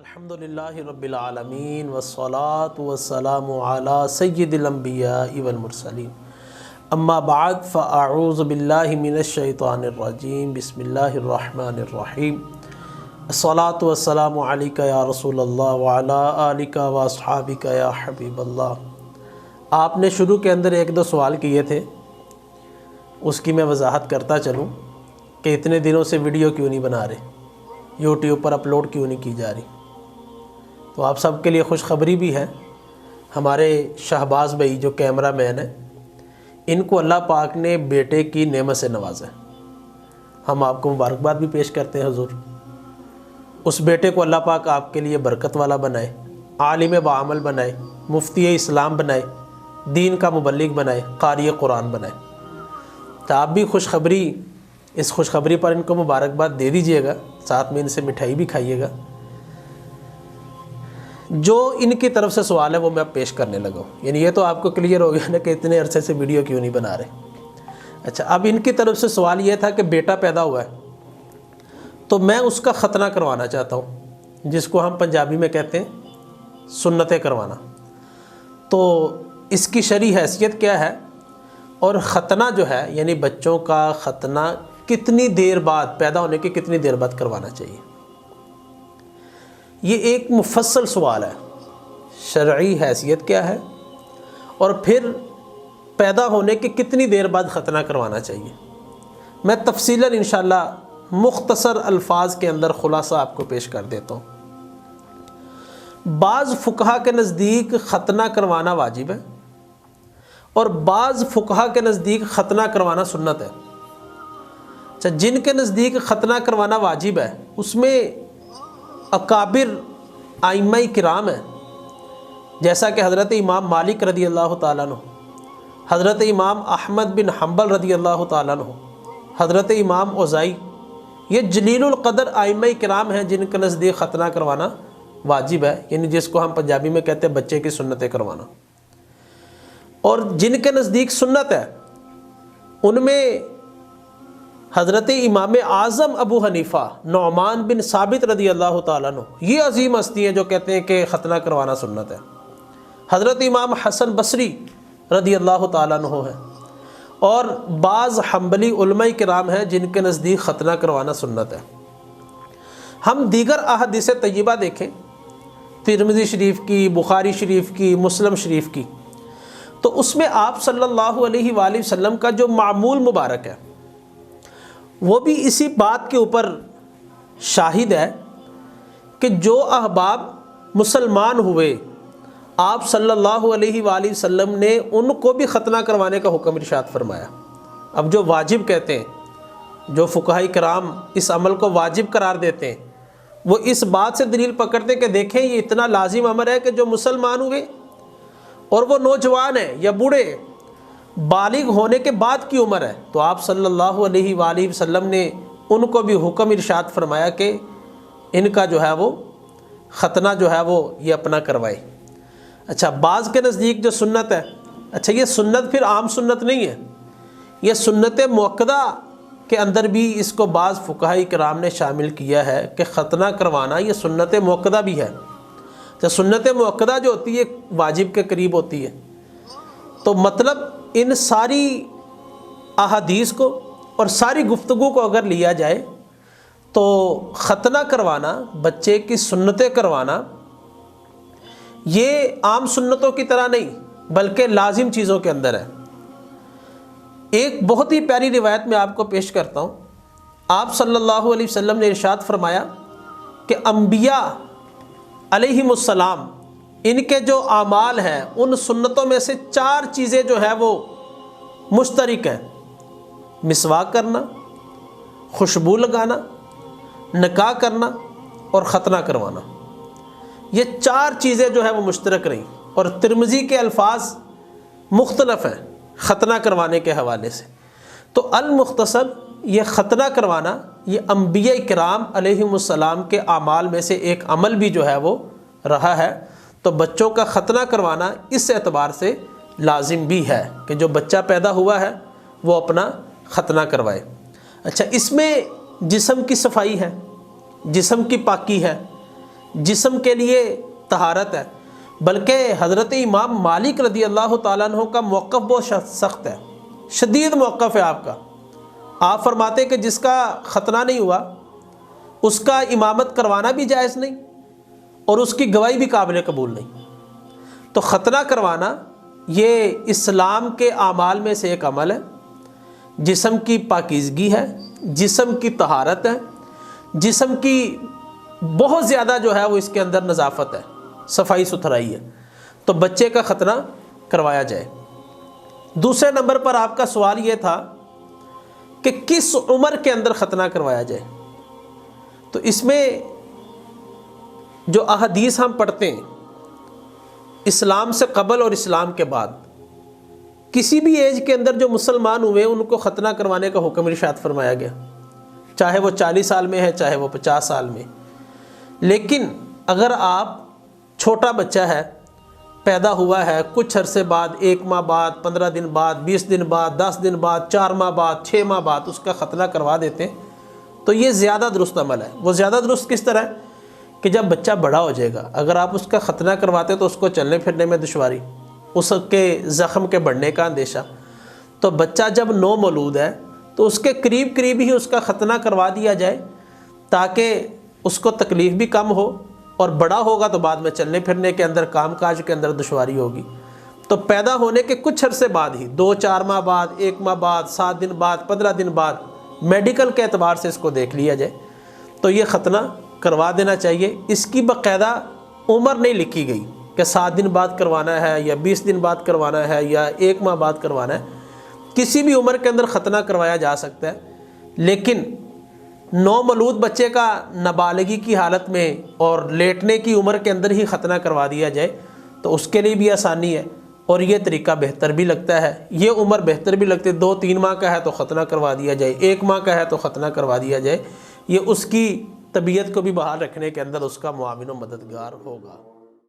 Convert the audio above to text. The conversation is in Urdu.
الحمدللہ رب العالمین والصلاة والسلام علی سید الانبیاء والمرسلین اما بعد فاعوذ باللہ من الشیطان الرجیم بسم اللہ الرحمن الرحیم الصلاة والسلام علیکہ یا رسول اللہ وعلی آلکہ واصحابکہ یا حبیب اللہ۔ آپ نے شروع کے اندر ایک دو سوال کیے تھے، اس کی میں وضاحت کرتا چلوں کہ اتنے دنوں سے ویڈیو کیوں نہیں بنا رہے، یوٹیوب پر اپلوڈ کیوں نہیں کی جا رہی۔ تو آپ سب کے لیے خوشخبری بھی ہے، ہمارے شہباز بھائی جو کیمرہ مین ہیں، ان کو اللہ پاک نے بیٹے کی نعمت سے نوازا ہے۔ ہم آپ کو مبارکباد بھی پیش کرتے ہیں حضور۔ اس بیٹے کو اللہ پاک آپ کے لیے برکت والا بنائے، عالم بعمل بنائے، مفتی اسلام بنائے، دین کا مبلغ بنائے، قاری قرآن بنائے۔ تو آپ بھی اس خوشخبری پر ان کو مبارکباد دے دیجئے گا، ساتھ میں ان سے مٹھائی بھی کھائیے گا۔ جو ان کی طرف سے سوال ہے وہ میں اب پیش کرنے لگا ہوں، یعنی یہ تو آپ کو کلیئر ہو گیا نا کہ اتنے عرصے سے ویڈیو کیوں نہیں بنا رہے۔ اچھا، اب ان کی طرف سے سوال یہ تھا کہ بیٹا پیدا ہوا ہے تو میں اس کا ختنہ کروانا چاہتا ہوں، جس کو ہم پنجابی میں کہتے ہیں سنتیں کروانا۔ تو اس کی شرعی حیثیت کیا ہے، اور ختنہ جو ہے یعنی بچوں کا ختنہ کتنی دیر بعد، پیدا ہونے کے کتنی دیر بعد کروانا چاہیے؟ یہ ایک مفصل سوال ہے، شرعی حیثیت کیا ہے اور پھر پیدا ہونے کے کتنی دیر بعد ختنہ کروانا چاہیے۔ میں تفصیلاً انشاءاللہ مختصر الفاظ کے اندر خلاصہ آپ کو پیش کر دیتا ہوں۔ بعض فقہا کے نزدیک ختنہ کروانا واجب ہے اور بعض فقہا کے نزدیک ختنہ کروانا سنت ہے۔ اچھا، جن کے نزدیک ختنہ کروانا واجب ہے اس میں اکابر ائمہ کرام ہیں، جیسا کہ حضرت امام مالک رضی اللہ تعالیٰ عنہ، حضرت امام احمد بن حنبل رضی اللہ تعالیٰ عنہ، حضرت امام اوزائی۔ یہ جلیل القدر ائمہ کرام ہیں جن کے نزدیک ختنہ کروانا واجب ہے، یعنی جس کو ہم پنجابی میں کہتے ہیں بچے کی سنتیں کروانا۔ اور جن کے نزدیک سنت ہے ان میں حضرت امام اعظم ابو حنیفہ نعمان بن ثابت رضی اللہ تعالیٰ عنہ، یہ عظیم ہستی ہیں جو کہتے ہیں کہ ختنہ کروانا سنت ہے۔ حضرت امام حسن بصری رضی اللہ تعالیٰ عنہ ہے، اور بعض حنبلی علماء کرام ہیں جن کے نزدیک ختنہ کروانا سنت ہے۔ ہم دیگر احادیث طیبہ دیکھیں، ترمذی شریف کی، بخاری شریف کی، مسلم شریف کی، تو اس میں آپ صلی اللہ علیہ وآلہ وسلم کا جو معمول مبارک ہے وہ بھی اسی بات کے اوپر شاہد ہے کہ جو احباب مسلمان ہوئے آپ صلی اللہ علیہ وآلہ وسلم نے ان کو بھی ختنہ کروانے کا حکم ارشاد فرمایا۔ اب جو واجب کہتے ہیں، جو فقہاء کرام اس عمل کو واجب قرار دیتے ہیں، وہ اس بات سے دلیل پکڑتے کہ دیکھیں یہ اتنا لازم امر ہے کہ جو مسلمان ہوئے اور وہ نوجوان ہیں یا بوڑھے، بالغ ہونے کے بعد کی عمر ہے، تو آپ صلی اللہ علیہ وآلہ وسلم نے ان کو بھی حکم ارشاد فرمایا کہ ان کا جو ہے وہ ختنہ جو ہے وہ یہ اپنا کروائے۔ اچھا، بعض کے نزدیک جو سنت ہے، اچھا یہ سنت پھر عام سنت نہیں ہے، یہ سنت مؤکدہ کے اندر بھی اس کو بعض فقہاء کرام نے شامل کیا ہے کہ ختنہ کروانا یہ سنت مؤکدہ بھی ہے۔ تو سنت مؤکدہ جو ہوتی ہے واجب کے قریب ہوتی ہے۔ تو مطلب ان ساری احادیث کو اور ساری گفتگو کو اگر لیا جائے تو ختنہ کروانا، بچے کی سنتیں کروانا، یہ عام سنتوں کی طرح نہیں بلکہ لازم چیزوں کے اندر ہے۔ ایک بہت ہی پیاری روایت میں آپ کو پیش کرتا ہوں۔ آپ صلی اللہ علیہ وسلم نے ارشاد فرمایا کہ انبیاء علیہم السلام ان کے جو اعمال ہیں ان سنتوں میں سے 4 چیزیں جو ہے وہ مشترک ہیں: مسواک کرنا، خوشبو لگانا، نکاح کرنا اور ختنہ کروانا۔ یہ 4 چیزیں جو ہے وہ مشترک رہیں، اور ترمذی کے الفاظ مختلف ہیں ختنہ کروانے کے حوالے سے۔ تو المختصر یہ ختنہ کروانا یہ انبیاء کرام علیہم السلام کے اعمال میں سے ایک عمل بھی جو ہے وہ رہا ہے۔ تو بچوں کا ختنہ کروانا اس اعتبار سے لازم بھی ہے کہ جو بچہ پیدا ہوا ہے وہ اپنا ختنہ کروائے۔ اچھا، اس میں جسم کی صفائی ہے، جسم کی پاکی ہے، جسم کے لیے طہارت ہے، بلکہ حضرت امام مالک رضی اللہ تعالیٰ عنہ کا موقف بہت سخت ہے، شدید موقف ہے آپ کا۔ آپ فرماتے کہ جس کا ختنہ نہیں ہوا اس کا امامت کروانا بھی جائز نہیں اور اس کی گواہی بھی قابل قبول نہیں۔ تو ختنہ کروانا یہ اسلام کے اعمال میں سے ایک عمل ہے، جسم کی پاکیزگی ہے، جسم کی طہارت ہے، جسم کی بہت زیادہ جو ہے وہ اس کے اندر نظافت ہے، صفائی ستھرائی ہے، تو بچے کا ختنہ کروایا جائے۔ دوسرے نمبر پر آپ کا سوال یہ تھا کہ کس عمر کے اندر ختنہ کروایا جائے۔ تو اس میں جو احادیث ہم پڑھتے ہیں اسلام سے قبل اور اسلام کے بعد، کسی بھی ایج کے اندر جو مسلمان ہوئے ان کو ختنہ کروانے کا حکم ارشاد فرمایا گیا، چاہے وہ 40 سال میں ہے چاہے وہ 50 سال میں۔ لیکن اگر آپ چھوٹا بچہ ہے، پیدا ہوا ہے، کچھ عرصے بعد، 1 ماہ بعد، 15 دن بعد، 20 دن بعد، 10 دن بعد، 4 ماہ بعد، 6 ماہ بعد اس کا ختنہ کروا دیتے ہیں تو یہ زیادہ درست عمل ہے۔ وہ زیادہ درست کس طرح ہے کہ جب بچہ بڑا ہو جائے گا، اگر آپ اس کا ختنہ کرواتے تو اس کو چلنے پھرنے میں دشواری، اس کے زخم کے بڑھنے کا اندیشہ، تو بچہ جب نو مولود ہے تو اس کے قریب قریب ہی اس کا ختنہ کروا دیا جائے تاکہ اس کو تکلیف بھی کم ہو، اور بڑا ہوگا تو بعد میں چلنے پھرنے کے اندر، کام کاج کے اندر دشواری ہوگی۔ تو پیدا ہونے کے کچھ عرصے بعد ہی، 2-4 ماہ بعد، 1 ماہ بعد، 7 دن بعد، 15 دن بعد، میڈیکل کے اعتبار سے اس کو دیکھ لیا جائے تو یہ ختنہ کروا دینا چاہیے۔ اس کی باقاعدہ عمر نہیں لکھی گئی کہ 7 دن بعد کروانا ہے یا 20 دن بعد کروانا ہے یا 1 ماہ بعد کروانا ہے، کسی بھی عمر کے اندر ختنہ کروایا جا سکتا ہے۔ لیکن نومولود بچے کا نابالغی کی حالت میں اور لیٹنے کی عمر کے اندر ہی ختنہ کروا دیا جائے تو اس کے لیے بھی آسانی ہے، اور یہ طریقہ بہتر بھی لگتا ہے، یہ عمر بہتر بھی لگتی ہے۔ 2-3 ماہ کا ہے تو ختنہ کروا دیا جائے، 1 ماہ کا ہے تو ختنہ کروا دیا جائے، یہ اس کی طبیعت کو بھی بحال رکھنے کے اندر اس کا معاون و مددگار ہوگا۔